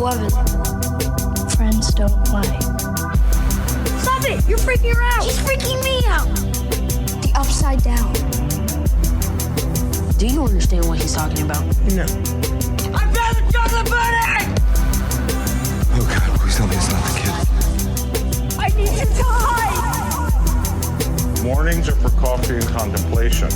11. Friends don't lie. Stop it! You're freaking her out! She's freaking me out! The upside down. Do you understand what he's talking about? No. I found the chocolate bunny! Oh God, please tell me it's not the kid. I need to die! Mornings are for coffee and contemplation.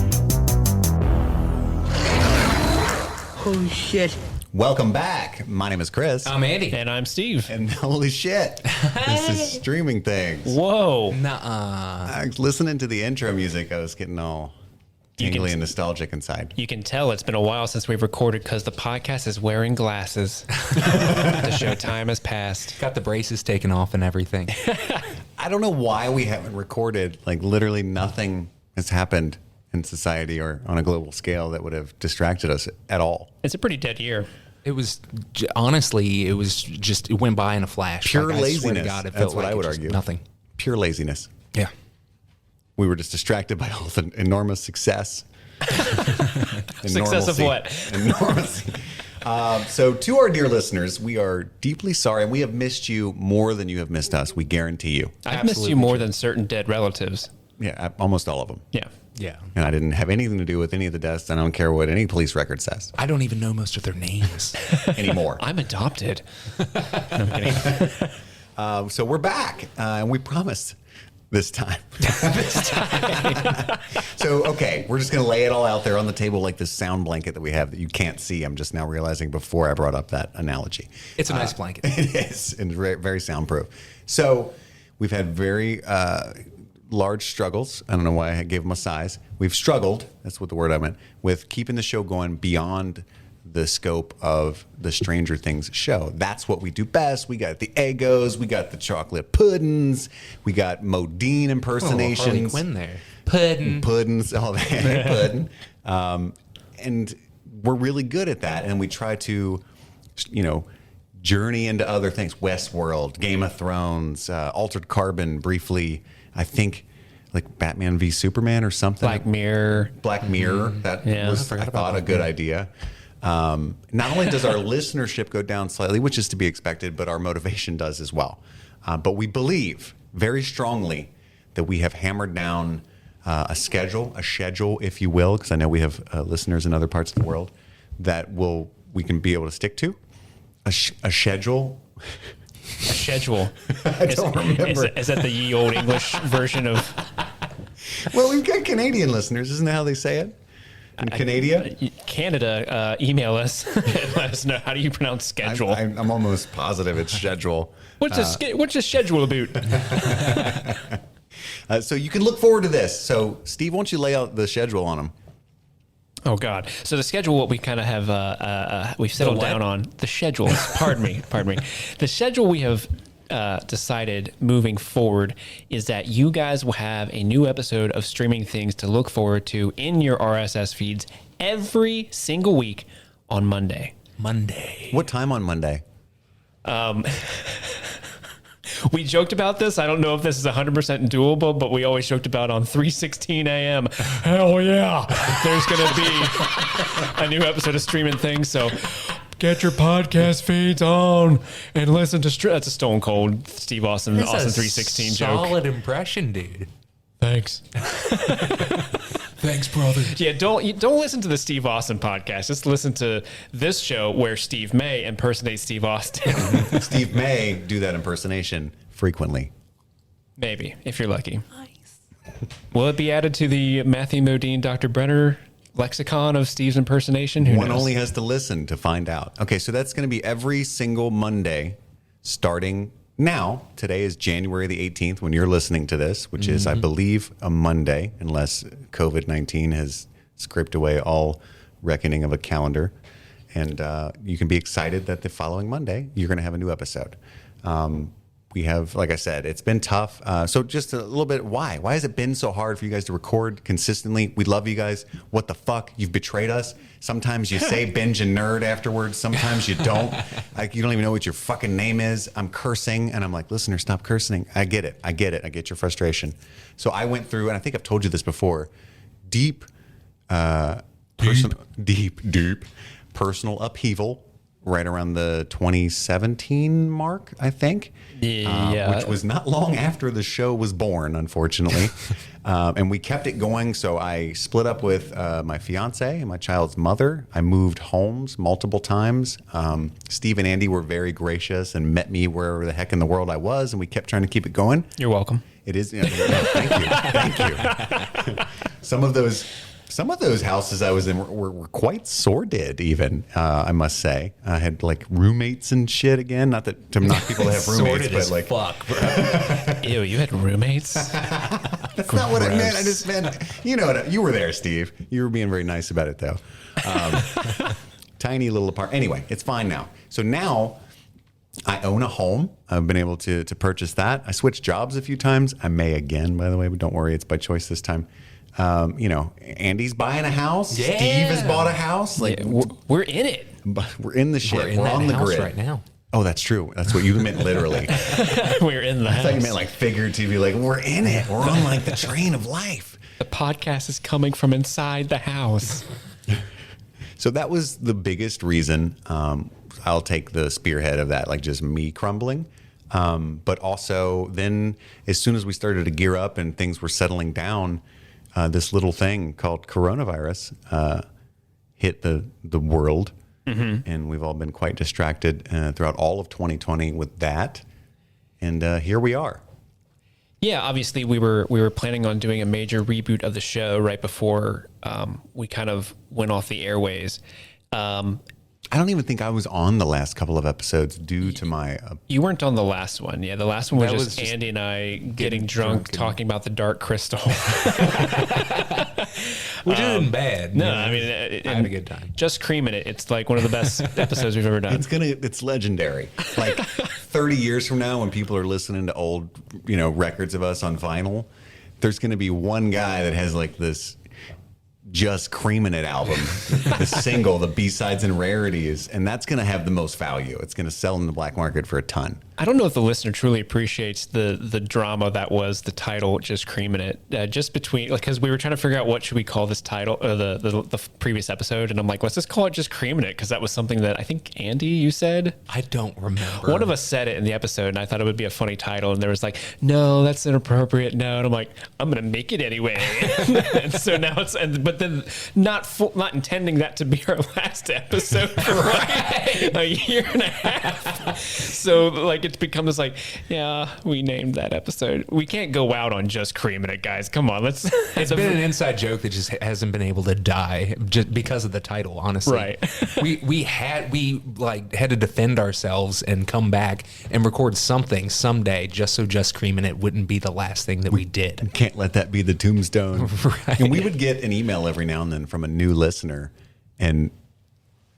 Holy shit. Welcome back. My name is Chris. I'm Andy. And I'm Steve. And holy shit, this is streaming things. Whoa. Listening to the intro music, I was getting all tingly and nostalgic inside. You can tell it's been a while since we've recorded because the podcast is wearing glasses. The show time has passed. Got the braces taken off and everything. I don't know why we haven't recorded. Like, literally nothing has happened in society or on a global scale that would have distracted us at all. It's a pretty dead year. It was, honestly, it went by in a flash. Pure Like, I swear to laziness. God, it That's felt what like I would it just argue. Nothing. Pure laziness. Yeah. We were just distracted by all the enormous success. Success of what? Enormous. So to our dear listeners, we are deeply sorry, and we have missed you more than you have missed us. We guarantee you. I've missed you more than certain dead relatives. Yeah, almost all of them. Yeah. Yeah. And I didn't have anything to do with any of the deaths. And I don't care what any police record says I don't even know most of their names. anymore. I'm adopted. No, I'm kidding. So we're back, and we promised this time. So, okay, we're just going to lay it all out there on the table like this sound blanket that we have that you can't see. I'm just now realizing before I brought up that analogy. It's a nice blanket. It is, and very, very soundproof. So we've had very large struggles. I don't know why I gave them a size. We've struggled, that's what the word I meant, with keeping the show going beyond the scope of the Stranger Things show. That's what we do best. We got the Eggos, we got the chocolate puddings, we got Modine impersonations. Harley Quinn there. Puddings, all that. Pudding. And we're really good at that. And we try to, journey into other things. Westworld, Game of Thrones, Altered Carbon, briefly, I think, like Batman v Superman or something. Black Mirror. That was, I thought, a good idea. Not only does our listenership go down slightly, which is to be expected, but our motivation does as well. But we believe very strongly that we have hammered down a schedule, if you will, because I know we have listeners in other parts of the world that we can be able to stick to. A schedule. A schedule. I don't remember. Is that the ye old English version of? Well, we've got Canadian listeners. Isn't that how they say it? In Canada, email us and let us know, how do you pronounce schedule? I'm almost positive it's schedule. What's a schedule about? So you can look forward to this. So, Steve, why don't you lay out the schedule on them? Oh, God. So the schedule, what we kind of have, we've settled down on. The schedule, pardon me. The schedule we have decided moving forward is that you guys will have a new episode of Streaming Things to look forward to in your RSS feeds every single week on Monday. What time on Monday? We joked about this. I don't know if this is 100% doable, but we always joked about on 3:16 a.m. Hell yeah. There's going to be a new episode of Streaming Things. So get your podcast feeds on and listen to that's a Stone Cold Steve Austin 3:16 joke. Solid impression, dude. Thanks. Thanks, brother. Yeah, don't listen to the Steve Austin podcast. Just listen to this show where Steve May impersonates Steve Austin. Steve may do that impersonation frequently. Maybe, if you're lucky. Nice. Will it be added to the Matthew Modine, Dr. Brenner lexicon of Steve's impersonation? Who One knows? only has to listen to find out. Okay, so that's going to be every single Monday starting now. Today is January the 18th when you're listening to this, which is, I believe, a Monday, unless COVID-19 has scraped away all reckoning of a calendar. And you can be excited that the following Monday, you're going to have a new episode. We have, like I said, it's been tough. So just a little bit, why? Why has it been so hard for you guys to record consistently? We love you guys. What the fuck? You've betrayed us. Sometimes you say binge and nerd afterwards. Sometimes you don't. Like, you don't even know what your fucking name is. I'm cursing. And I'm like, listener, stop cursing. I get it. I get your frustration. So I went through, and I think I've told you this before, deep personal upheaval right around the 2017 mark, I think. Yeah. Which was not long after the show was born, unfortunately. And we kept it going. So I split up with my fiance and my child's mother. I moved homes multiple times. Steve and Andy were very gracious and met me wherever the heck in the world I was. And we kept trying to keep it going. You're welcome. It is. Thank you. Thank you. Some of those houses I was in were quite sordid, even, I must say. I had like roommates and shit again. Not that to knock people that have roommates, Sordid but as like, fuck, bro. Ew, you had roommates? that's not what I meant. I just meant, you were there, Steve. You were being very nice about it, though. Tiny little apartment. Anyway, it's fine now. So now I own a home. I've been able to purchase that. I switched jobs a few times. I may again, by the way, but don't worry, it's by choice this time. Andy's buying a house. Yeah. Steve has bought a house. Like We're in it. we're in the shit. We're in We're that on the house grid right now. Oh, that's true. That's what you meant literally. We're in the I house. thought you meant like figuratively, like we're in it. We're on like the train of life. The podcast is coming from inside the house. So that was the biggest reason. I'll take the spearhead of that, like just me crumbling. But also then as soon as we started to gear up and things were settling down, this little thing called coronavirus hit the world. Mm-hmm. And we've all been quite distracted throughout all of 2020 with that. And here we are. Yeah, obviously we were planning on doing a major reboot of the show right before we kind of went off the airways. I don't even think I was on the last couple of episodes due to my... You weren't on the last one. Yeah, the last one was, That just was just Andy and I getting drunk talking about the Dark Crystal. Which isn't bad. No, you know? I mean, I had a good time. Just creaming it. It's like one of the best episodes we've ever done. It's legendary. Like 30 years from now, when people are listening to old, records of us on vinyl, there's going to be one guy that has like this Just Creamin' It album, the single, the B-sides and rarities, and that's going to have the most value. It's going to sell in the black market for a ton. I don't know if the listener truly appreciates the drama that was the title, Just Creamin' It. Just between, like, because we were trying to figure out what should we call this title, the previous episode, and I'm like, let's just call it Just Creamin' It, because that was something that I think, Andy, you said? I don't remember. One of us said it in the episode, and I thought it would be a funny title, and there was like, no, that's inappropriate, no, and I'm like, I'm going to make it anyway. And so now but then not intending that to be our last episode for like a year and a half. So like it's become this like, yeah, we named that episode. We can't go out on Just Creamin' It, guys. Come on, let's. It's been an inside joke that just hasn't been able to die just because of the title, honestly. Right. we had to defend ourselves and come back and record something someday just so Just Creamin' It wouldn't be the last thing that we did. Can't let that be the tombstone. Right. And we would get an email every now and then from a new listener and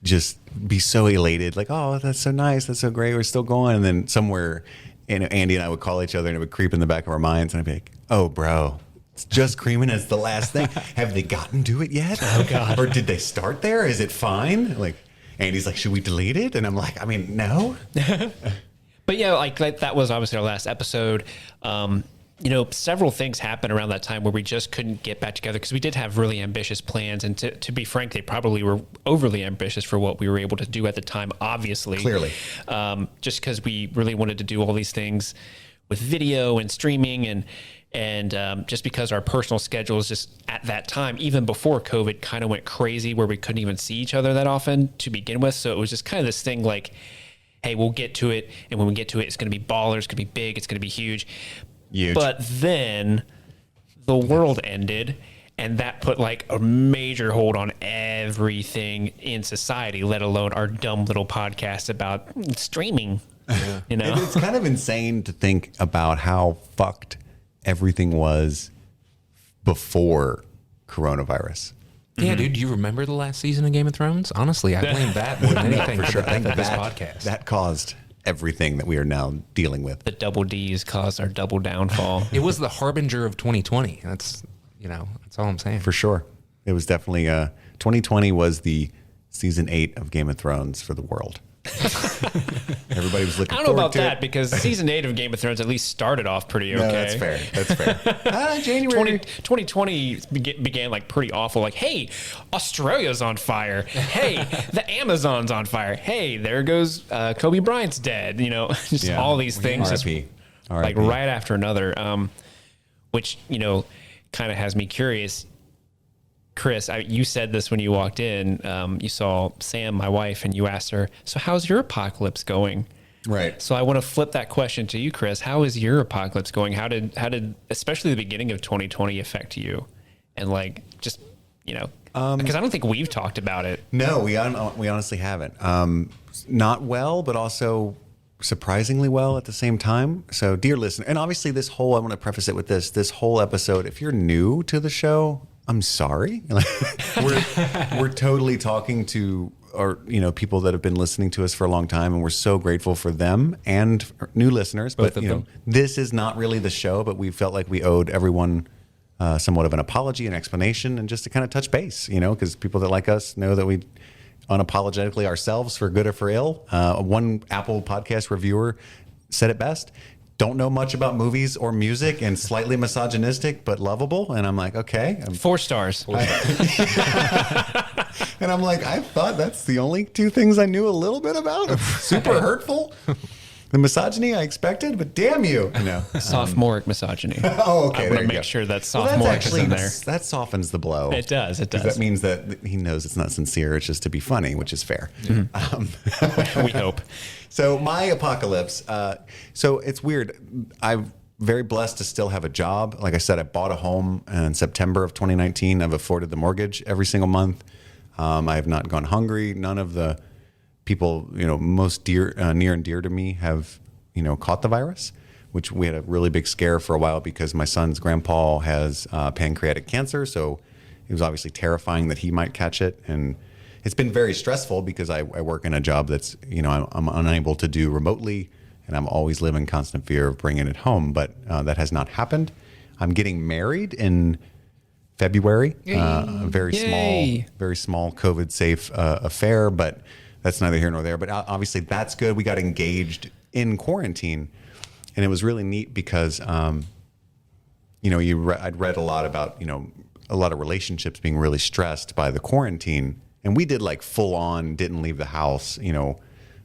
just be so elated, like, oh, that's so nice, that's so great, we're still going. And then somewhere, Andy and I would call each other and it would creep in the back of our minds, and I'd be like, oh, bro, it's Just Creamin' It's the last thing. Have they gotten to it yet? Oh, God. Or did they start there? Is it fine? Like, Andy's like, should we delete it? And I'm like, I mean, no. But yeah, like that was obviously our last episode. Several things happened around that time where we just couldn't get back together because we did have really ambitious plans. And to be frank, they probably were overly ambitious for what we were able to do at the time, obviously. Clearly. Just because we really wanted to do all these things with video and streaming and just because our personal schedules just at that time, even before COVID, kind of went crazy where we couldn't even see each other that often to begin with. So it was just kind of this thing like, hey, we'll get to it. And when we get to it, it's going to be baller. It's going to be big. It's going to be huge. But then the world ended, and that put like a major hold on everything in society, let alone our dumb little podcast about streaming. Yeah. It's kind of insane to think about how fucked everything was before coronavirus. Yeah, dude, do you remember the last season of Game of Thrones? Honestly, I blame that more than anything for the death of this podcast. That caused everything that we are now dealing with. The double D's caused our double downfall. It was the harbinger of 2020. That's all I'm saying. For sure. It was definitely 2020 was the season 8 of Game of Thrones for the world. Everybody was looking I don't know forward about to that it. because season 8 of Game of Thrones at least started off pretty okay. No, that's fair. That's fair. January 2020 began like pretty awful. Like, hey, Australia's on fire. Hey, the Amazon's on fire. Hey, there goes Kobe Bryant's dead. You know, just Yeah. all these things, just RIP. like right after another. Which kind of has me curious. Chris, you said this when you walked in. You saw Sam, my wife, and you asked her, "So how's your apocalypse going?" Right. So I want to flip that question to you, Chris. How is your apocalypse going? How did especially the beginning of 2020 affect you? And like just because I don't think we've talked about it. No, we honestly haven't. Not well, but also surprisingly well at the same time. So, dear listener, and obviously I want to preface it with this whole episode, if you're new to the show, I'm sorry. we're totally talking to our people that have been listening to us for a long time, and we're so grateful for them and new listeners. Both but of them. this is not really the show, but we felt like we owed everyone somewhat of an apology, an explanation, and just to kind of touch base, because people that like us know that we unapologetically ourselves, for good or for ill. One Apple podcast reviewer said it best: don't know much about movies or music and slightly misogynistic, but lovable. And I'm like, okay. 4 stars. And I'm like, I thought that's the only 2 things I knew a little bit about. Super hurtful. The misogyny I expected, but damn you. Sophomoric misogyny. Oh, okay. I'm there gonna you make go. sure that Well, sophomoric is in there. that softens the blow. It does. 'Cause that means that he knows it's not sincere. It's just to be funny, which is fair. We hope. So my apocalypse. So it's weird. I'm very blessed to still have a job. Like I said, I bought a home in September of 2019. I've afforded the mortgage every single month. I have not gone hungry. None of the people, most near and dear to me have, caught the virus, which we had a really big scare for a while because my son's grandpa has pancreatic cancer. So it was obviously terrifying that he might catch it. And it's been very stressful because I work in a job that's, I'm unable to do remotely, and I'm always live in constant fear of bringing it home. But that has not happened. I'm getting married in February, a very small COVID safe affair, but that's neither here nor there. But obviously that's good. We got engaged in quarantine, and it was really neat because, I'd read a lot about, a lot of relationships being really stressed by the quarantine. And we did like full on, didn't leave the house,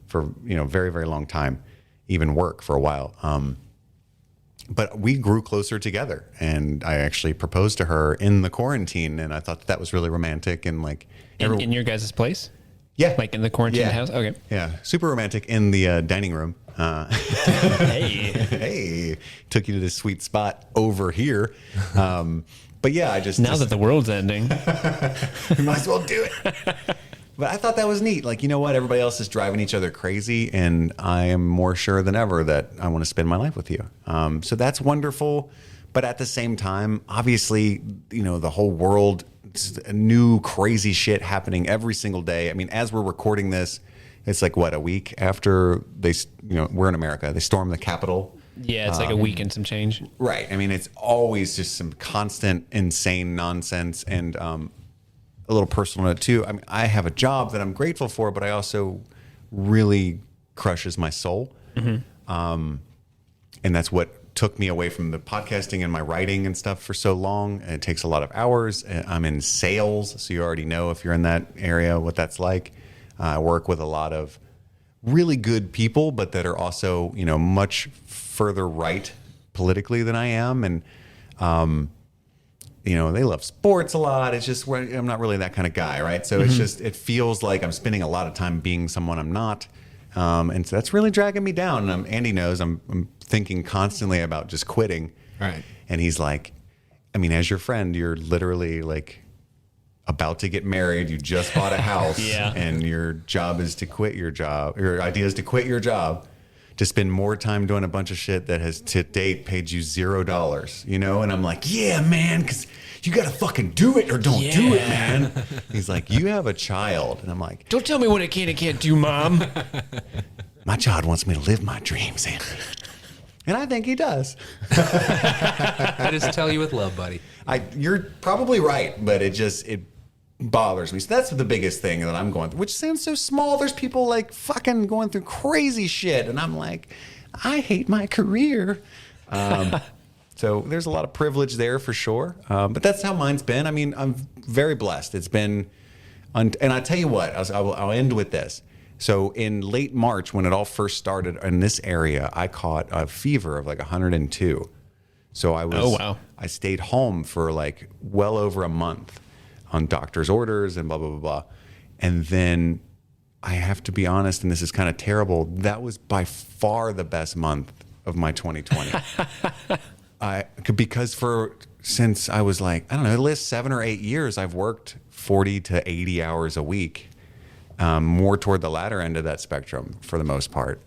for, very, very long time, even work for a while. But we grew closer together, and I actually proposed to her in the quarantine, and I thought that was really romantic. And like In your guys' place? yeah, Like in the quarantine house? Okay. yeah, super romantic in the dining room. Hey. Hey, took you to this sweet spot over here. But yeah, I just Now that the world's ending. we might as well do it. But I thought that was neat. Like, you know what? Everybody else is driving each other crazy, and I am more sure than ever that I want to spend my life with you. So that's wonderful. But at the same time, obviously, the whole world, it's new crazy shit happening every single day. I mean, as we're recording this, it's like, what, a week after they, we're in America. They stormed the Capitol. Yeah, it's like a week and some change. Right. I mean, it's always just some constant, insane nonsense. And a little personal note, too. I mean, I have a job that I'm grateful for, but I also really crushes my soul. Mm-hmm. And that's what took me away from the podcasting and my writing and stuff for so long. And it takes a lot of hours. I'm in sales, so you already know if you're in that area what that's like. I work with a lot of really good people, but that are also, much further right politically than I am. And, they love sports a lot. It's just, I'm not really that kind of guy, right? So it's just, it feels like I'm spending a lot of time being someone I'm not. And so that's really dragging me down. And Andy knows I'm thinking constantly about just quitting. Right. And he's like, I mean, as your friend, you're literally like about to get married. You just bought a house. Yeah. And your job is to quit your job. Your idea is to quit your job to spend more time doing a bunch of shit that has to date paid you $0, And I'm like, yeah, man, because you got to fucking do it or don't do it, man. He's like, you have a child. And I'm like, Don't tell me what I can and can't do, Mom. my child wants me to live my dreams, Andy. And I think he does. I just tell you with love, buddy. You're probably right, but it bothers me. So that's the biggest thing that I'm going through, which sounds so small. There's people like fucking going through crazy shit. And I'm like, I hate my career. So there's a lot of privilege there for sure. But that's how mine's been. I mean, I'm very blessed. It's been, and I tell you what, I'll end with this. So in late March, when it all first started in this area, I caught a fever of like 102. So I stayed home for like well over a month on doctor's orders and blah, blah, blah, blah. And then I have to be honest, and this is kind of terrible, that was by far the best month of my 2020. Since I was like, I don't know, the last 7 or 8 years, I've worked 40 to 80 hours a week, more toward the latter end of that spectrum for the most part.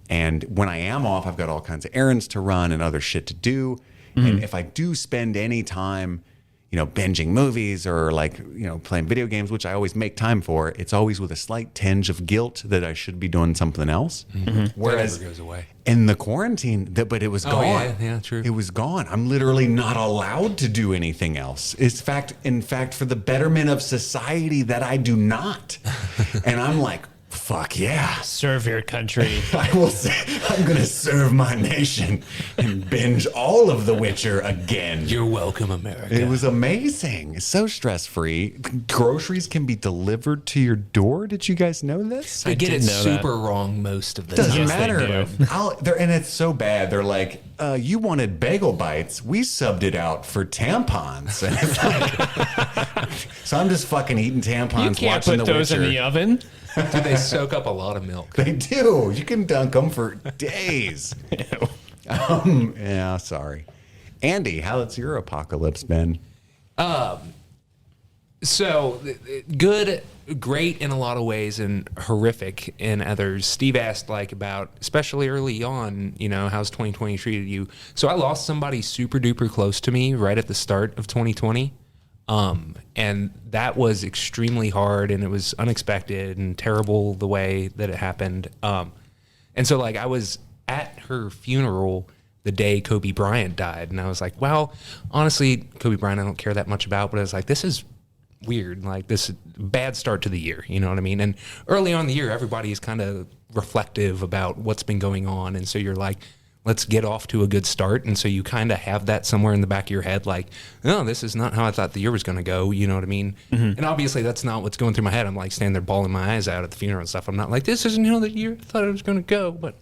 And when I am off, I've got all kinds of errands to run and other shit to do. And if I do spend any time, binging movies or like, playing video games, which I always make time for, it's always with a slight tinge of guilt that I should be doing something else. Whereas that never goes away. In the quarantine, but it was gone. Yeah, true. It was gone. I'm literally not allowed to do anything else. In fact, for the betterment of society that I do not. And I'm like, fuck yeah. Serve your country. I will say, I'm going to serve my nation and binge all of The Witcher again. You're welcome, America. It was amazing. It's so stress-free. Groceries can be delivered to your door. Did you guys know this? They get it didn't know super wrong most of the Doesn't time. matter. They And it's so bad. They're like, you wanted bagel bites. We subbed it out for tampons. And it's like, so I'm just fucking eating tampons, You can't watching put The those Witcher. in the oven. Do they soak up a lot of milk? They do. You can dunk them for days. Yeah, sorry. Andy, how's your apocalypse been? So good, great in a lot of ways, and horrific in others. Steve asked about, especially early on, how's 2020 treated you? So I lost somebody super duper close to me right at the start of 2020. And that was extremely hard, and it was unexpected and terrible the way that it happened. And so I was at her funeral the day Kobe Bryant died, and I was like, well, honestly, Kobe Bryant I don't care that much about, but I was like, this is weird, this bad start to the year, you know what I mean? And early on in the year, everybody is kind of reflective about what's been going on, and so you're like, let's get off to a good start. And so you kind of have that somewhere in the back of your head, no, this is not how I thought the year was going to go. You know what I mean? Mm-hmm. And obviously that's not what's going through my head. I'm standing there bawling my eyes out at the funeral and stuff. I'm not like, this isn't how the year I thought it was going to go. But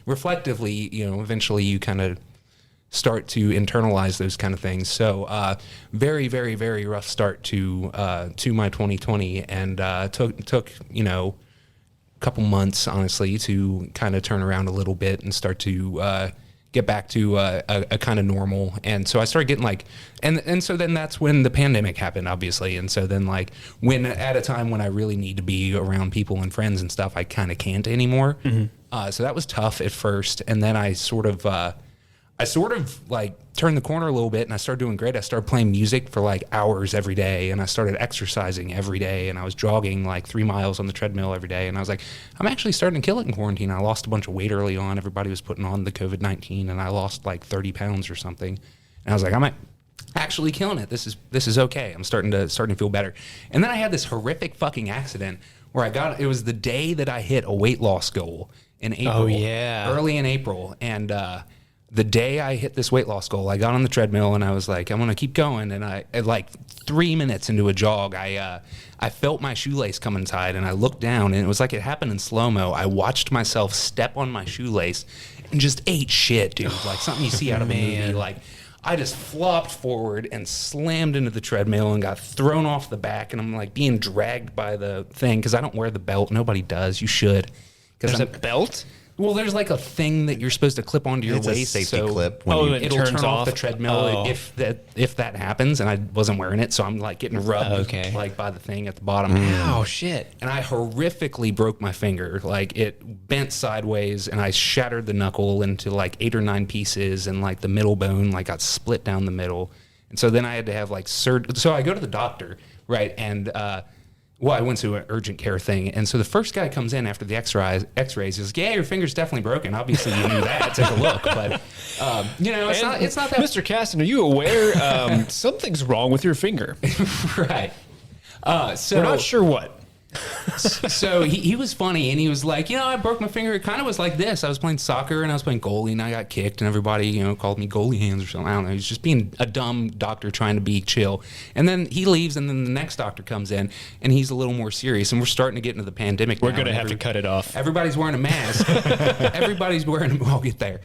reflectively, eventually you kind of start to internalize those kind of things. So very, very, very rough start to my 2020, and took couple months, honestly, to kind of turn around a little bit and start to get back to a kind of normal. And so I started getting and so then that's when the pandemic happened, obviously. And so then when at a time when I really need to be around people and friends and stuff, I kind of can't anymore. Mm-hmm. So that was tough at first. And then I sort of turned the corner a little bit, and I started doing great. I started playing music for hours every day, and I started exercising every day, and I was jogging 3 miles on the treadmill every day. And I was like, I'm actually starting to kill it in quarantine. I lost a bunch of weight early on. Everybody was putting on the COVID-19, and I lost 30 pounds or something. And I was like, I'm actually killing it. This is okay. I'm starting to feel better. And then I had this horrific fucking accident where it was the day that I hit a weight loss goal in April. Oh, yeah. Early in April. And the day I hit this weight loss goal, I got on the treadmill and I was like, I'm going to keep going. And at 3 minutes into a jog, I felt my shoelace come inside, and I looked down, and it was like it happened in slow-mo. I watched myself step on my shoelace and just ate shit, dude. Something you see out of a movie. I just flopped forward and slammed into the treadmill and got thrown off the back, and I'm being dragged by the thing because I don't wear the belt. Nobody does. You should. There's a belt? Well, there's a thing that you're supposed to clip onto your waist. It's a safety clip. When it'll turn off the treadmill if that happens, and I wasn't wearing it, so I'm getting rubbed by the thing at the bottom. Oh, shit. And I horrifically broke my finger. It bent sideways, and I shattered the knuckle into 8 or 9 pieces, and the middle bone got split down the middle. And so then I had to have surgery. So I go to the doctor, right, and I went to an urgent care thing, and so the first guy comes in after the X-rays. He's like, "Yeah, your finger's definitely broken. Obviously, you knew that. Take a look." But it's not that. Mr. Caston, are you aware something's wrong with your finger? Right. So We're not sure what. So he was funny, and he was like, I broke my finger. It kind of was like this. I was playing soccer, and I was playing goalie, and I got kicked, and everybody, called me goalie hands or something. I don't know. He's just being a dumb doctor trying to be chill. And then he leaves, and then the next doctor comes in, and he's a little more serious. And we're starting to get into the pandemic. We're going to have to cut it off. Everybody's wearing a mask. I'll get there.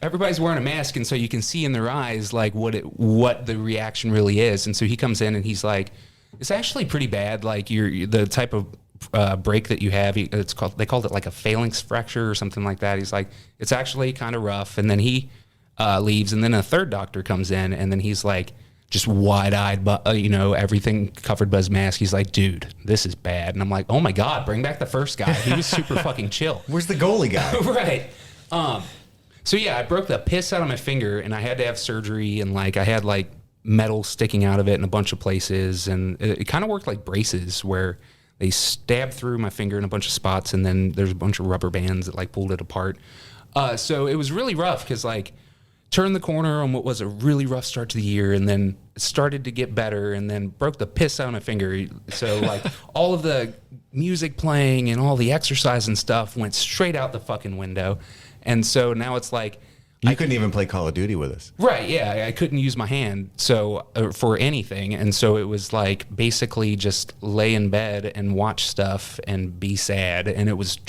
Everybody's wearing a mask, and so you can see in their eyes like what the reaction really is. And so he comes in, and he's like, it's actually pretty bad. Like the type of break that you have, they called it like a phalanx fracture or something like that. He's like, it's actually kind of rough. And then he leaves, and then a third doctor comes in, and then he's like, just wide-eyed, but everything covered by his mask. He's like, dude, this is bad. And I'm like, oh my God, bring back the first guy. He was super fucking chill. Where's the goalie guy? Right. So yeah, I broke the piss out of my finger, and I had to have surgery, and like I had like metal sticking out of it in a bunch of places, and it kind of worked like braces where they stabbed through my finger in a bunch of spots, and then there's a bunch of rubber bands that like pulled it apart. So it was really rough because like turned the corner on what was a really rough start to the year, and then it started to get better, and then broke the piss out of my finger. So like all of the music playing and all the exercise and stuff went straight out the fucking window. And so now it's like You couldn't even play Call of Duty with us. Right, yeah. I couldn't use my hand for anything. And so it was like basically just lay in bed and watch stuff and be sad. And it was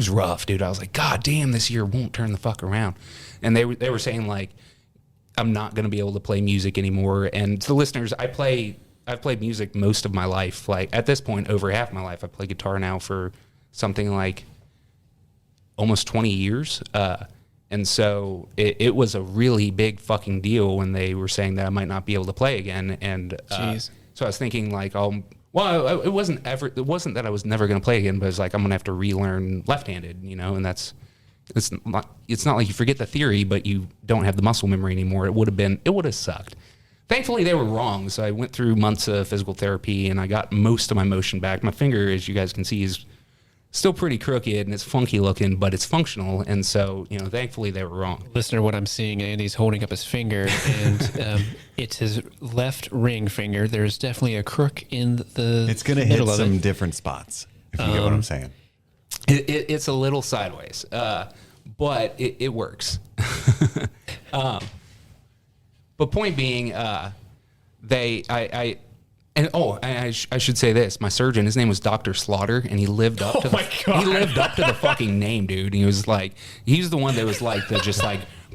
rough, dude. I was like, God damn, this year won't turn the fuck around. And they were saying like, I'm not going to be able to play music anymore. And to the listeners, I've played music most of my life. Like at this point, over half my life. I play guitar now for something like almost 20 years. And so it was a really big fucking deal when they were saying that I might not be able to play again. And so I was thinking like, it wasn't that I was never going to play again, but it's like I'm going to have to relearn left-handed, and it's not like you forget the theory, but you don't have the muscle memory anymore. It would have sucked. Thankfully, they were wrong. So I went through months of physical therapy, and I got most of my motion back. My finger, as you guys can see, is still pretty crooked and it's funky looking, but it's functional. And so, thankfully they were wrong. Listener, what I'm seeing, Andy's holding up his finger, and it's his left ring finger. There's definitely a crook in the It's going to hit some different spots, if you get what I'm saying. It's a little sideways, but it works. But point being, I should say this. My surgeon, his name was Dr. Slaughter, and he lived up to the fucking name, dude. And he was like, he's the one that was like,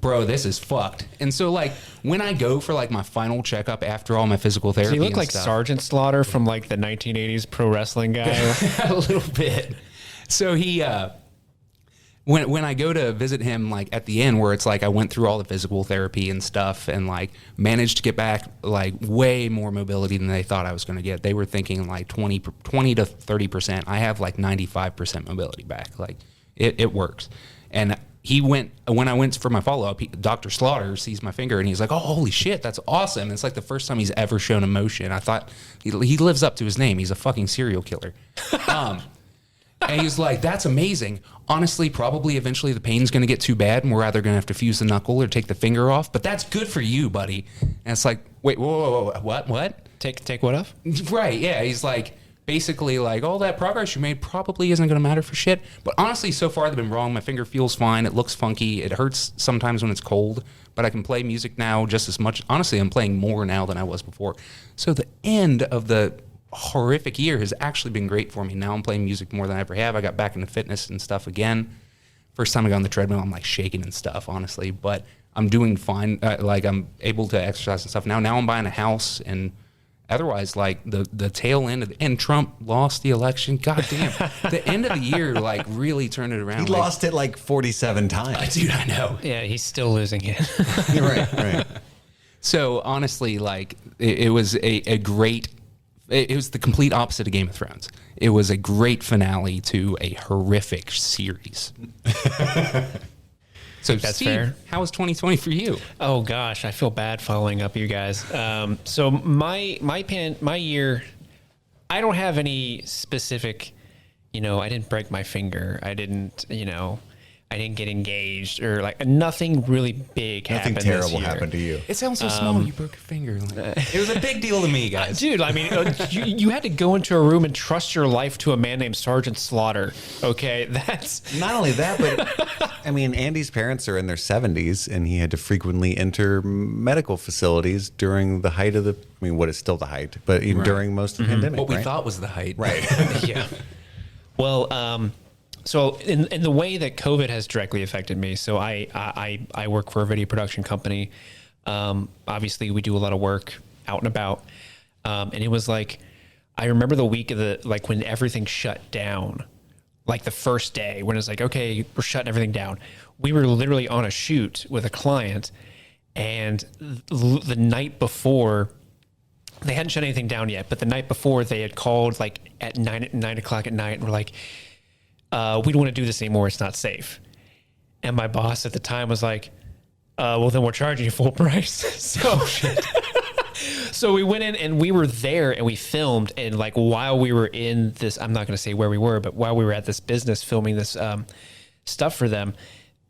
bro, this is fucked. And so like when I go for like my final checkup after all my physical therapy, does he look like Sergeant Slaughter from like the 1980s pro wrestling guy? A little bit. So he, when I go to visit him, like at the end where it's like I went through all the physical therapy and stuff and like managed to get back like way more mobility than they thought I was going to get. They were thinking like 20 to 30%. I have like 95% mobility back. Like it works. And when I went for my follow-up, Dr. Slaughter sees my finger and he's like, oh, holy shit, that's awesome. It's like the first time he's ever shown emotion. I thought he lives up to his name. He's a fucking serial killer. And he's like, that's amazing. Honestly, probably eventually the pain's going to get too bad and we're either going to have to fuse the knuckle or take the finger off. But that's good for you, buddy. And it's like, wait, whoa, what? Take what off? Right, yeah. He's like, basically like, all that progress you made probably isn't going to matter for shit. But honestly, so far they've been wrong. My finger feels fine. It looks funky. It hurts sometimes when it's cold. But I can play music now just as much. Honestly, I'm playing more now than I was before. So the end of the horrific year has actually been great for me. Now I'm playing music more than I ever have. I got back into fitness and stuff again. First time I got on the treadmill, I'm like shaking and stuff, honestly, but I'm doing fine. Like I'm able to exercise and stuff now. Now I'm buying a house, and otherwise, like the tail end of and Trump lost the election. God damn, the end of the year like really turned it around. He lost it like 47 times. Dude, I know. Yeah, he's still losing it. You're right. So honestly, like it was a great. It was the complete opposite of Game of Thrones. It was a great finale to a horrific series. So, that's Steve, fair. How was 2020 for you? Oh gosh, I feel bad following up you guys. So my year, I don't have any specific. I didn't break my finger. I didn't. I didn't get engaged, or like nothing really big Nothing happened terrible this year. happened to you. It sounds so small. You broke your finger. It was a big deal to me, guys. Dude, I mean, you had to go into a room and trust your life to a man named Sergeant Slaughter. Okay, that's Not only that, but I mean, Andy's parents are in their 70s, and he had to frequently enter medical facilities during the height of what is still the height, but even during most of the pandemic. What we right? thought was the height. Right. yeah. Well, so in the way that COVID has directly affected me, so I work for a video production company. Obviously, we do a lot of work out and about, and it was like, I remember the week of when everything shut down, like the first day when it was like, okay, we're shutting everything down. We were literally on a shoot with a client, and the night before. They hadn't shut anything down yet, but the night before they had called like at 9 o'clock at night and were like, we don't want to do this anymore. It's not safe. And my boss at the time was like, well, then we're charging you full price. So we went in and we were there and we filmed. And like, while we were in this, I'm not going to say where we were, but while we were at this business filming this stuff for them,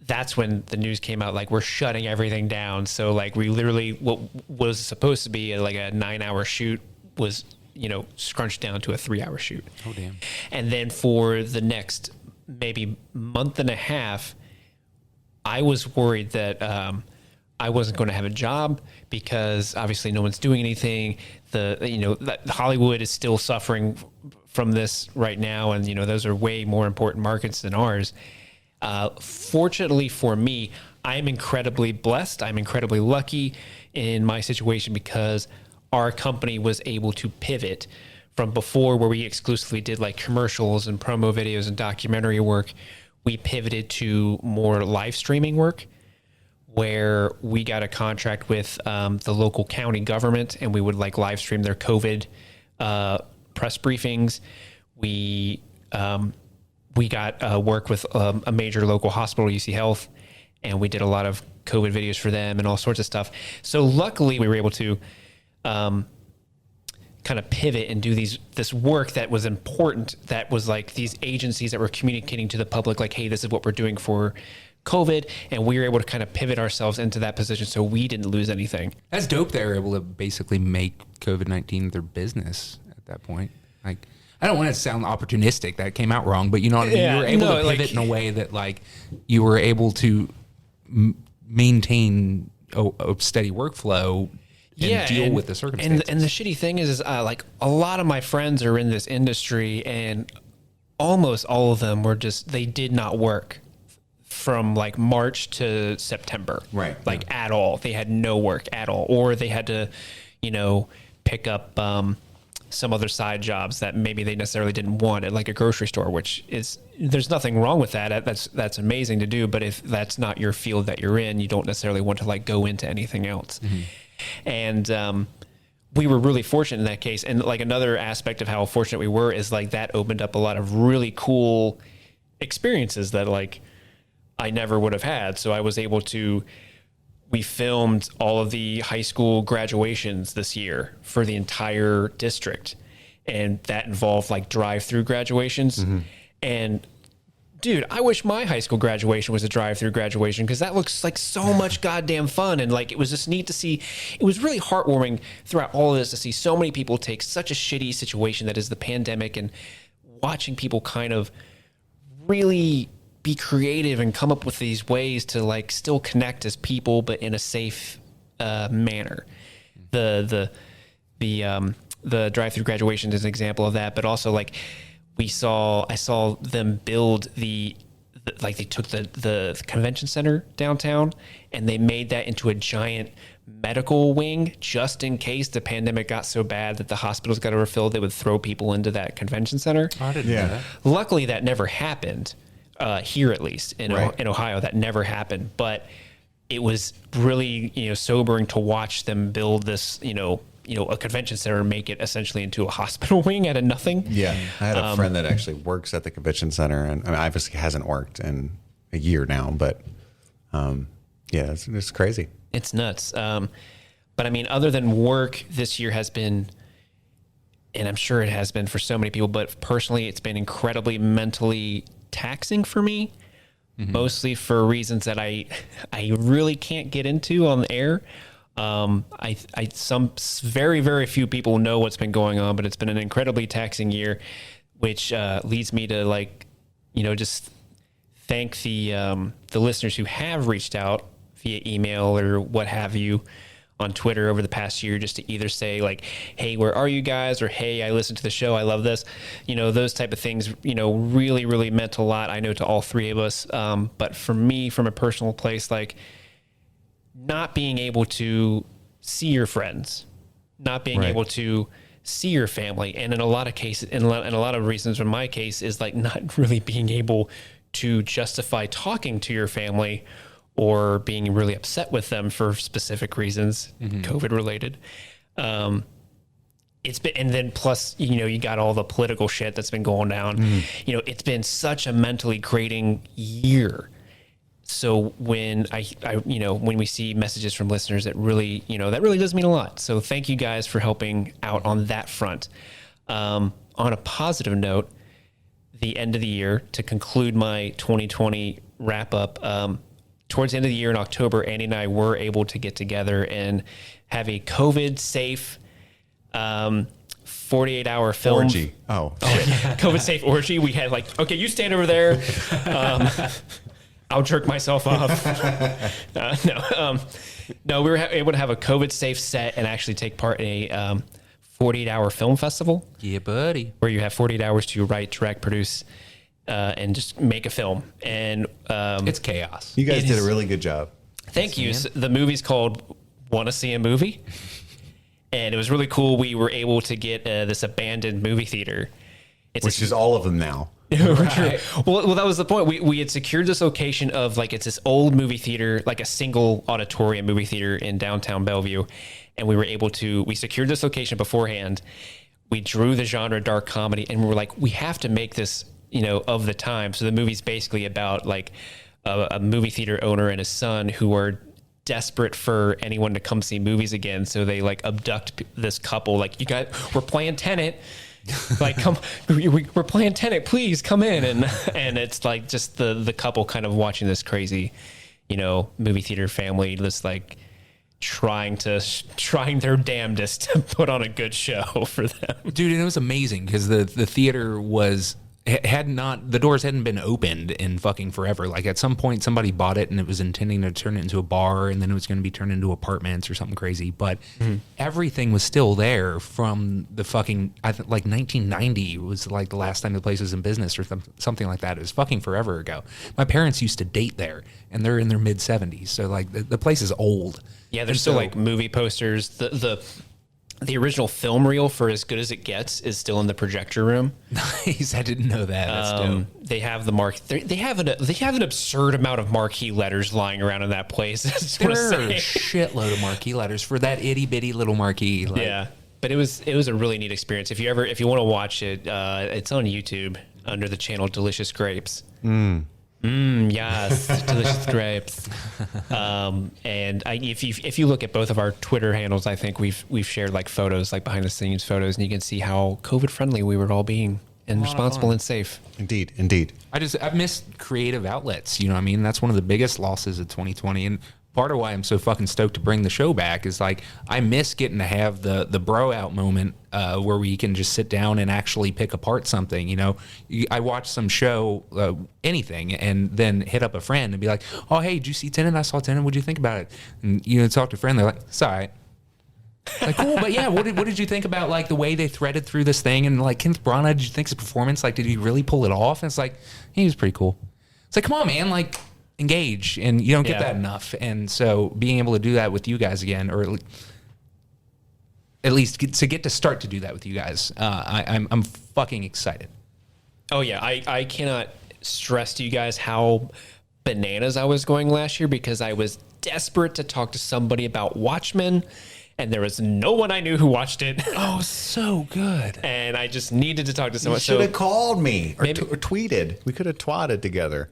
that's when the news came out, like, we're shutting everything down. So like, we literally, what was supposed to be like a 9-hour shoot was, scrunched down to a 3-hour shoot. Oh, damn. And then for the next maybe month and a half, I was worried that I wasn't going to have a job because obviously no one's doing anything. Hollywood is still suffering from this right now. And, those are way more important markets than ours. Fortunately for me, I'm incredibly blessed. I'm incredibly lucky in my situation because our company was able to pivot from before, where we exclusively did like commercials and promo videos and documentary work. We pivoted to more live streaming work, where we got a contract with the local county government, and we would like live stream their COVID press briefings. We got work with a major local hospital, UC Health, and we did a lot of COVID videos for them and all sorts of stuff. So luckily we were able to kind of pivot and do this work that was important, that was like these agencies that were communicating to the public, like, hey, this is what we're doing for COVID. And we were able to kind of pivot ourselves into that position so we didn't lose anything. That's dope. They were able to basically make COVID-19 their business at that point. Like, I don't want it to sound opportunistic. That came out wrong, but you know what I mean? Yeah, you were able to pivot in a way that, like, you were able to maintain a steady workflow and deal with the circumstances. And the shitty thing is like, a lot of my friends are in this industry, and almost all of them were they did not work from like March to September. Right. Like at all. They had no work at all. Or they had to, pick up some other side jobs that maybe they necessarily didn't want at like a grocery store, which is, there's nothing wrong with that. That's amazing to do. But if that's not your field that you're in, you don't necessarily want to like go into anything else. Mm-hmm. And we were really fortunate in that case. And like another aspect of how fortunate we were is like that opened up a lot of really cool experiences that like I never would have had. So I was able to, we filmed all of the high school graduations this year for the entire district. And that involved like drive-through graduations. Mm-hmm. And dude, I wish my high school graduation was a drive-through graduation, because that looks like so much goddamn fun. And like, it was just neat to see. It was really heartwarming throughout all of this to see so many people take such a shitty situation that is the pandemic, and watching people kind of really be creative and come up with these ways to like still connect as people, but in a safe manner. The drive-through graduation is an example of that, but also like I saw them build like they took the convention center downtown and they made that into a giant medical wing, just in case the pandemic got so bad that the hospitals got overfilled, they would throw people into that convention center. I didn't know that. Luckily that never happened. Here, at least in Ohio, that never happened. But it was really, sobering to watch them build this, a convention center and make it essentially into a hospital wing out of nothing. Yeah, I had a friend that actually works at the convention center, and obviously hasn't worked in a year now. But it's crazy. It's nuts. But I mean, other than work, this year has been, and I'm sure it has been for so many people, but personally, it's been incredibly mentally taxing for me. mostly for reasons that I really can't get into on the air. Some very, very few people know what's been going on, but it's been an incredibly taxing year, which leads me to just thank the listeners who have reached out via email or what have you on Twitter over the past year, just to either say like, hey, where are you guys? Or, hey, I listened to the show. I love this. Those type of things, really, really meant a lot. I know to all three of us. But for me, from a personal place, like not being able to see your friends, not being able to see your family. And in a lot of cases, and a lot of reasons in my case is like not really being able to justify talking to your family or being really upset with them for specific reasons, COVID related. It's been, and then plus, you got all the political shit that's been going down. It's been such a mentally grating year. So when when we see messages from listeners, that really does mean a lot. So thank you guys for helping out on that front. On a positive note, the end of the year, to conclude my 2020 wrap up, towards the end of the year in October, Andy and I were able to get together and have a COVID safe 48-hour film Orgy. COVID safe orgy. We had okay, you stand over there. I'll jerk myself off. No, we were able to have a COVID safe set and actually take part in a 48-hour film festival. Yeah, buddy. Where you have 48 hours to write, direct, produce, and just make a film. And it's chaos. You guys did a really good job. Thank you. So the movie's called Want to See a Movie? And it was really cool. We were able to get this abandoned movie theater. Which is all of them now. Right. Well, that was the point. We had secured this location of it's this old movie theater, like a single auditorium movie theater in downtown Bellevue. And we secured this location beforehand. We drew the genre dark comedy, and we were like, we have to make this, of the time. So the movie's basically about a movie theater owner and his son who are desperate for anyone to come see movies again. So they abduct this couple. We're playing Tenet. Come, we're playing Tenet. Please come in. And it's just the couple kind of watching this crazy, movie theater family, just trying their damnedest to put on a good show for them. Dude, and it was amazing because the theater the doors hadn't been opened in fucking forever. At some point somebody bought it and it was intending to turn it into a bar, and then it was going to be turned into apartments or something crazy. But everything was still there from the fucking, 1990 was the last time the place was in business or something like that. It was fucking forever ago. My parents used to date there and they're in their mid 70s. So the place is old. Yeah. There's still movie posters. The original film reel for As Good as It Gets is still in the projector room. Nice, I didn't know that. That's dope. They have they have an absurd amount of marquee letters lying around in that place. There are a shitload of marquee letters for that itty bitty little marquee. Yeah, but it was a really neat experience. If you want to watch it, it's on YouTube under the channel Delicious Grapes. Yes, delicious grapes. And if you look at both of our Twitter handles, I think we've shared photos, behind the scenes photos, and you can see how COVID friendly we were all being and responsible and safe. Indeed. I miss creative outlets. You know what I mean? That's one of the biggest losses of 2020. And part of why I'm so fucking stoked to bring the show back is I miss getting to have the bro out moment where we can just sit down and actually pick apart something. I watch some show, anything, and then hit up a friend and be like, oh, hey, did you see Tenet? I saw Tenet. What'd you think about it? And, talk to a friend. They're like, it's all right. Cool, but yeah, what did you think about the way they threaded through this thing? And Kenneth Branagh, did you think his performance, did he really pull it off? And it's he was pretty cool. It's come on, man, engage, and you don't get that enough. And so being able to do that with you guys again, or at least get to start to do that with you guys, I'm fucking excited. Oh yeah, I cannot stress to you guys how bananas I was going last year, because I was desperate to talk to somebody about Watchmen, and there was no one I knew who watched it. Oh, so good. And I just needed to talk to someone. You should have called me or tweeted. We could have twatted together.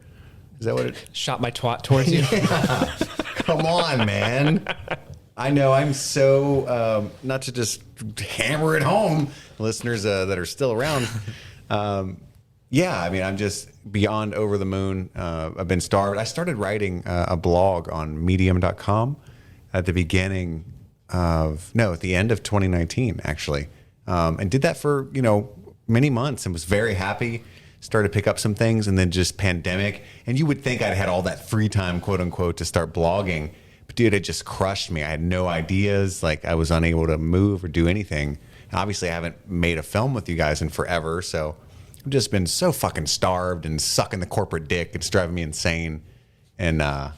Is that what it? Shot my twat towards you. Yeah. Come on, man. I know. I'm so not to just hammer it home, listeners that are still around. yeah, I mean, I'm just beyond over the moon. I've been starved. I started writing a blog on medium.com at the end of 2019, actually. And did that for, many months and was very happy. Started to pick up some things, and then just pandemic. And you would think I'd had all that free time, quote unquote, to start blogging. But dude, it just crushed me. I had no ideas. Like, I was unable to move or do anything. Obviously, I haven't made a film with you guys in forever, so I've just been so fucking starved and sucking the corporate dick. It's driving me insane. And not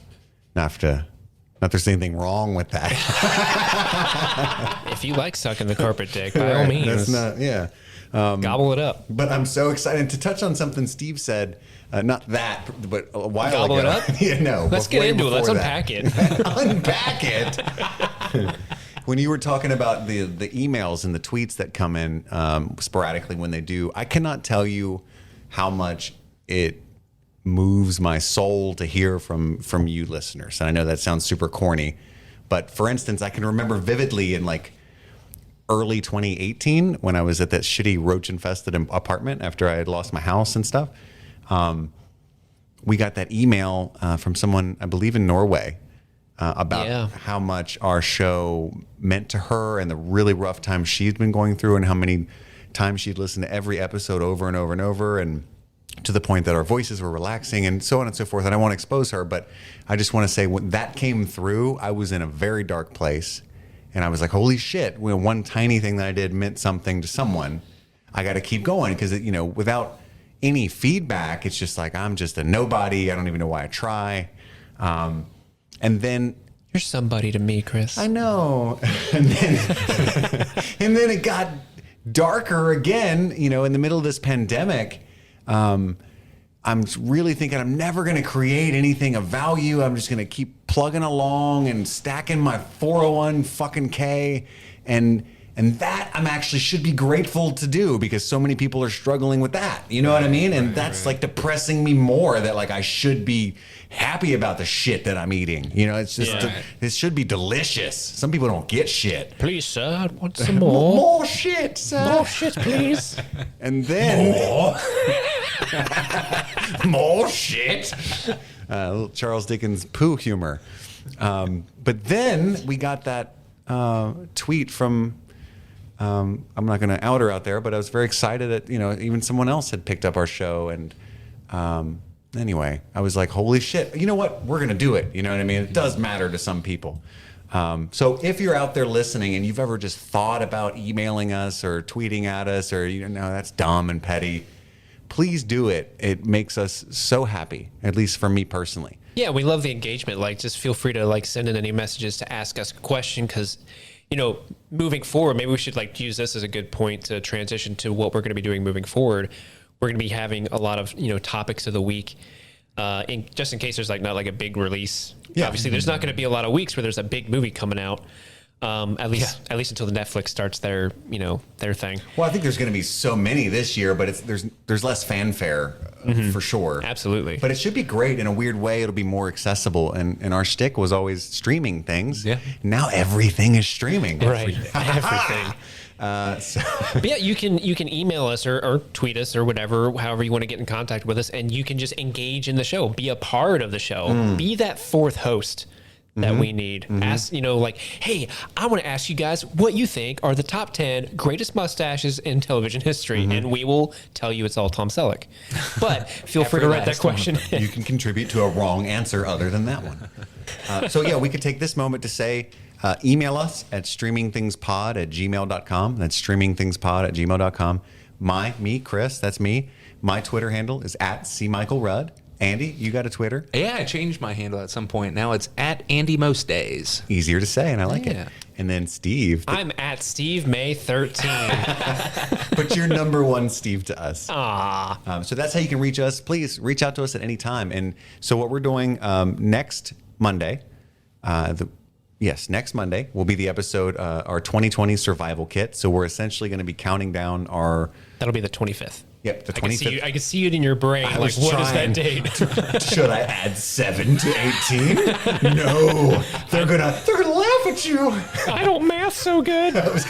there's anything wrong with that. If you like sucking the corporate dick, by all means, gobble it up. But I'm so excited to touch on something Steve said. Not that, but a while gobble ago. It up? Yeah, no. Let's get into it. Let's unpack it. Unpack it. When you were talking about the emails and the tweets that come in sporadically when they do, I cannot tell you how much it moves my soul to hear from you listeners. And I know that sounds super corny, but for instance, I can remember vividly in like early 2018 when I was at that shitty roach-infested apartment after I had lost my house and stuff. We got that email from someone, I believe in Norway, about how much our show meant to her and the really rough time she's been going through and how many times she'd listened to every episode over and over and over, and to the point that our voices were relaxing and so on and so forth. And I won't expose her, but I just want to say when that came through, I was in a very dark place. And I was like, holy shit, one tiny thing that I did meant something to someone. I got to keep going because, without any feedback, it's just like, I'm just a nobody. I don't even know why I try. And then you're somebody to me, Chris. I know. And then it got darker again, in the middle of this pandemic. I'm really thinking I'm never going to create anything of value. I'm just going to keep plugging along and stacking my 401 fucking K. And that I'm actually should be grateful to do because so many people are struggling with that. You know what I mean? And that's like depressing me more that like I should be happy about the shit that I'm eating. It's just, it should be delicious. Some people don't get shit. Please, sir, I want some more. More shit, sir. More shit, please. And then more shit. Little Charles Dickens poo humor. But then we got that tweet from, I'm not going to out her out there, but I was very excited that, even someone else had picked up our show. And anyway, I was like, holy shit, you know what? We're going to do it. You know what I mean? It does matter to some people. So if you're out there listening and you've ever just thought about emailing us or tweeting at us or, that's dumb and petty, please do it. It makes us so happy, at least for me personally. Yeah, we love the engagement. Like, just feel free to send in any messages to ask us a question because, moving forward, maybe we should use this as a good point to transition to what we're going to be doing moving forward. We're going to be having a lot of, topics of the week. Just in case there's not a big release. Yeah. Obviously, there's not going to be a lot of weeks where there's a big movie coming out. At least until the Netflix starts their thing. Well, I think there's going to be so many this year, but there's less fanfare for sure. Absolutely. But it should be great in a weird way. It'll be more accessible. And our shtick was always streaming things. Yeah. Now everything is streaming. Right. Everything. But yeah, you can email us or tweet us or whatever, however you want to get in contact with us, and you can just engage in the show, be a part of the show, be that fourth host that we need. Ask, hey, I want to ask you guys what you think are the top 10 greatest mustaches in television history, and we will tell you it's all Tom Selleck. But feel free to write that question. You can contribute to a wrong answer other than that one. We could take this moment to say, email us at streamingthingspod@gmail.com. That's streamingthingspod@gmail.com. Me, Chris, that's me. My Twitter handle is @CMichaelRudd. Andy, you got a Twitter? Yeah, I changed my handle at some point. Now it's @AndyMostDays. Easier to say, and I like it. And then Steve. I'm @SteveMay13. But you're number one Steve to us. Ah. So that's how you can reach us. Please reach out to us at any time. And so what we're doing next Monday, next Monday will be the episode, our 2020 survival kit. So we're essentially going to be counting down our... That'll be the 25th. Yep, the 25th. I can see it in your brain. What is that date? Should I add 7 to 18? No, they're gonna laugh at you. I don't math so good. I was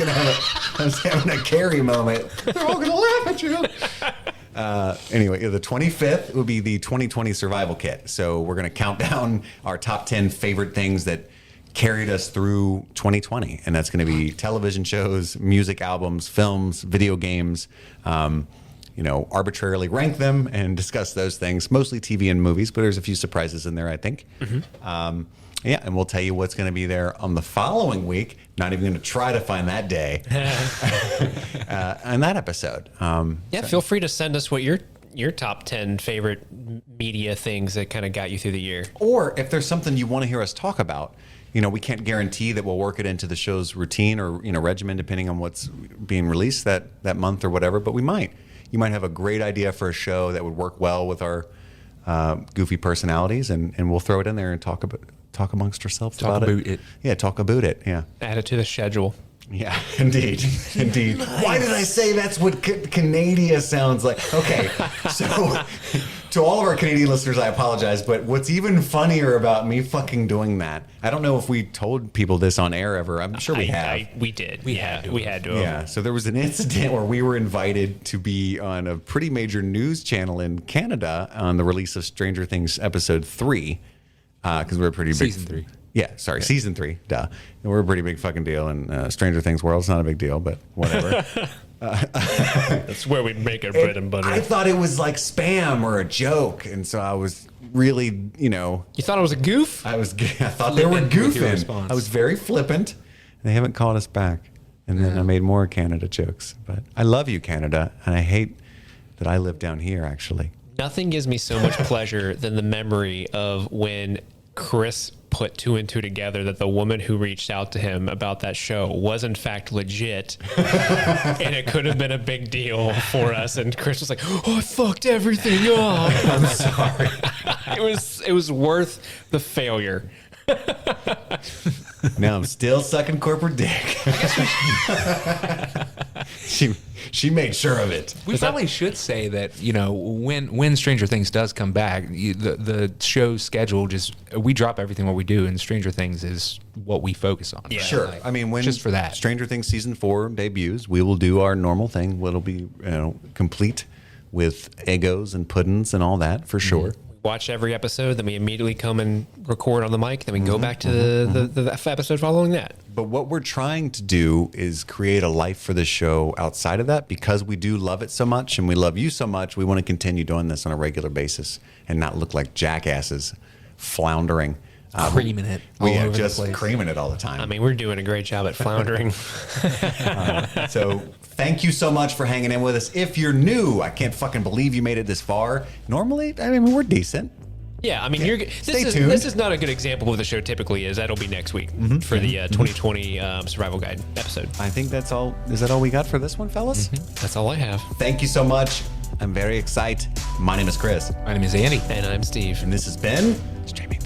having a carry moment. They're all gonna laugh at you. Anyway, the 25th will be the 2020 survival kit. So we're going to count down our top 10 favorite things that carried us through 2020. And that's going to be television shows, music albums, films, video games, arbitrarily rank them and discuss those things, mostly TV and movies, but there's a few surprises in there, I think. And we'll tell you what's going to be there on the following week. Not even going to try to find that day on that episode. Feel free to send us what your top 10 favorite media things that kind of got you through the year. Or if there's something you want to hear us talk about, we can't guarantee that we'll work it into the show's routine or, regimen, depending on what's being released that month or whatever, but we might. You might have a great idea for a show that would work well with our goofy personalities, and we'll throw it in there and talk amongst ourselves about it. Yeah, talk about it. Yeah. Add it to the schedule. Yeah, indeed. Nice. Why did I say that's what Canada sounds like? Okay, so to all of our Canadian listeners, I apologize, but what's even funnier about me fucking doing that, I don't know if we told people this on air ever. I'm sure we have. We did. We had to. Yeah, so there was an incident where we were invited to be on a pretty major news channel in Canada on the release of Stranger Things episode 3, because we're a pretty big... Season 3. Yeah, sorry, season 3, duh. And we're a pretty big fucking deal in Stranger Things world. It's not a big deal, but whatever. That's where we make our bread and butter. I thought it was like spam or a joke, and so I was really, You thought it was a goof? I thought they were goofing. I was very flippant. They haven't called us back. And then I made more Canada jokes. But I love you, Canada, and I hate that I live down here, actually. Nothing gives me so much pleasure than the memory of when Chris put 2 and 2 together that the woman who reached out to him about that show was in fact legit and it could have been a big deal for us, and Chris was like, I fucked everything up. I'm sorry. It was worth the failure. Now I'm still sucking corporate dick. She made sure of it. We probably should say that, when Stranger Things does come back, the show's schedule we drop everything what we do, and Stranger Things is what we focus on. Yeah, right? Sure. I mean, when just for that Stranger Things season 4 debuts, we will do our normal thing. It'll be complete with Eggos and puddings and all that for sure. Watch every episode, then we immediately come and record on the mic, then we go back to the episode following that. But what we're trying to do is create a life for the show outside of that, because we do love it so much and we love you so much. We want to continue doing this on a regular basis and not look like jackasses floundering. Creaming it all over the place. Creaming it all the time. I mean, we're doing a great job at floundering. So thank you so much for hanging in with us. If you're new, I can't fucking believe you made it this far. Normally, we're decent. Yeah, I mean, Stay tuned. This is not a good example of what the show typically is. That'll be next week for the 2020 Survival Guide episode. I think that's all. Is that all we got for this one, fellas? That's all I have. Thank you so much. I'm very excited. My name is Chris. My name is Andy. And I'm Steve. And this has been Streaming